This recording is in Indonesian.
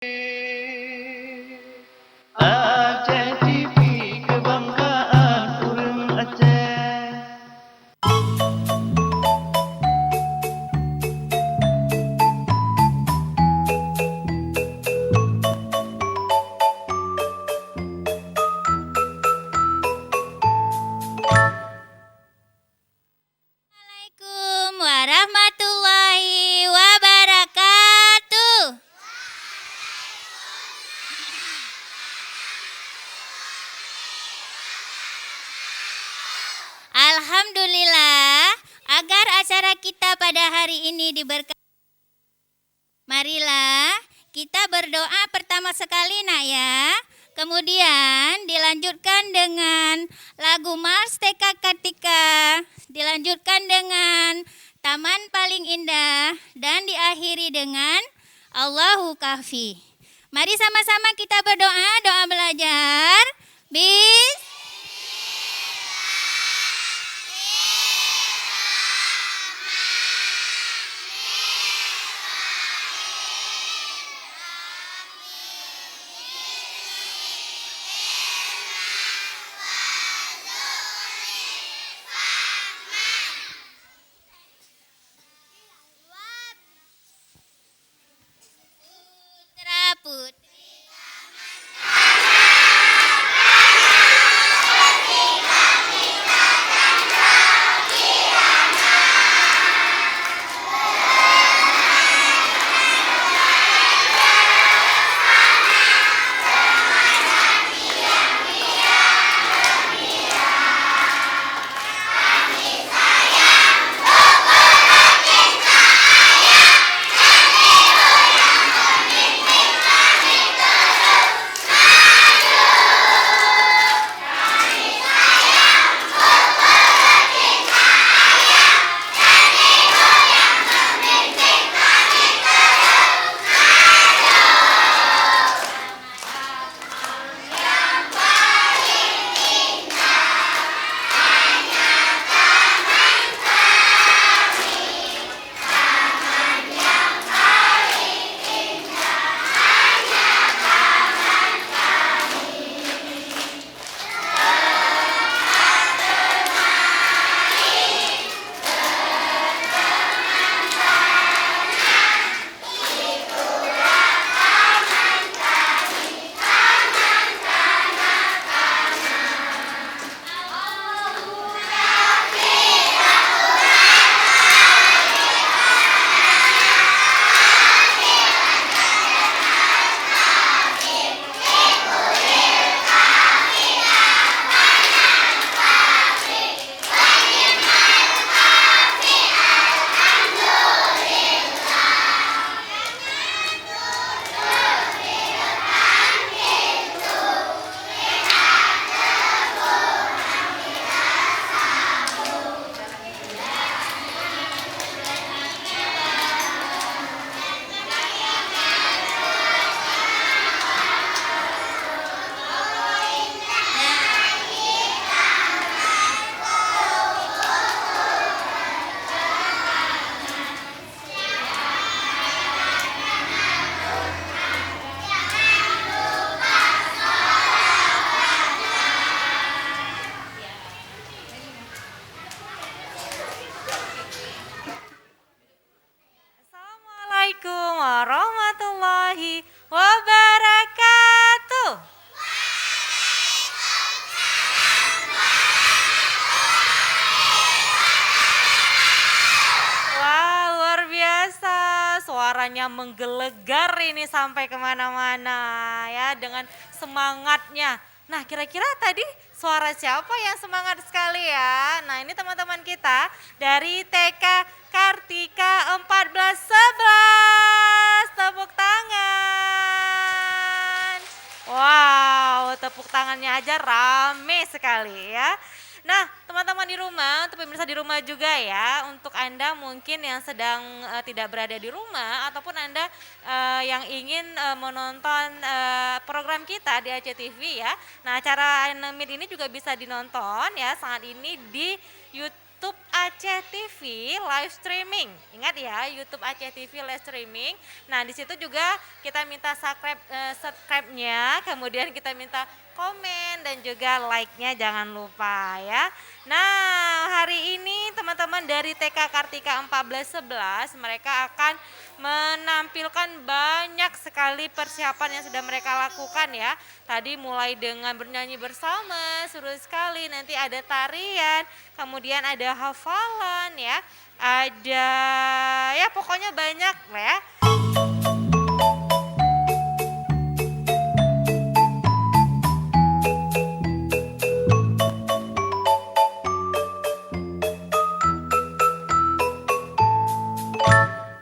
Aceh TV kebanggaan urang Aceh. Assalamualaikum warahmatullahi wabarakatuh. Alhamdulillah, agar acara kita pada hari ini diberkati. Marilah kita berdoa pertama sekali nak ya. Kemudian dilanjutkan dengan lagu Mars TK Kartika, dilanjutkan dengan Taman Paling Indah, dan diakhiri dengan Allahu Kafi. Mari sama-sama kita berdoa, doa belajar. Putra Putri Assalamualaikum warahmatullahi wabarakatuh. Wah, luar biasa. Suaranya menggelegar ini sampai kemana-mana ya dengan semangatnya. Nah, kira-kira tadi suara siapa yang semangat sekali ya? Nah, ini teman-teman kita dari TK Kartika 1411. Tepuk tangan. Wow, tepuk tangannya aja rame sekali ya. Nah, teman-teman di rumah, untuk pemirsa di rumah juga ya, untuk Anda mungkin yang sedang tidak berada di rumah ataupun Anda yang ingin menonton program kita di ACTV ya. Nah, acara Anemid ini juga bisa dinonton ya saat ini di YouTube YouTube Aceh TV live streaming. Ingat ya, YouTube Aceh TV live streaming. Nah, di situ juga kita minta subscribe-nya, kemudian kita minta komen dan juga like-nya jangan lupa ya. Nah, hari ini teman-teman dari TK Kartika 1411 mereka akan menampilkan banyak sekali persiapan yang sudah mereka lakukan ya. Tadi mulai dengan bernyanyi bersama, seru sekali. Nanti ada tarian, kemudian ada hafalan ya. Ada ya pokoknya banyak lah ya.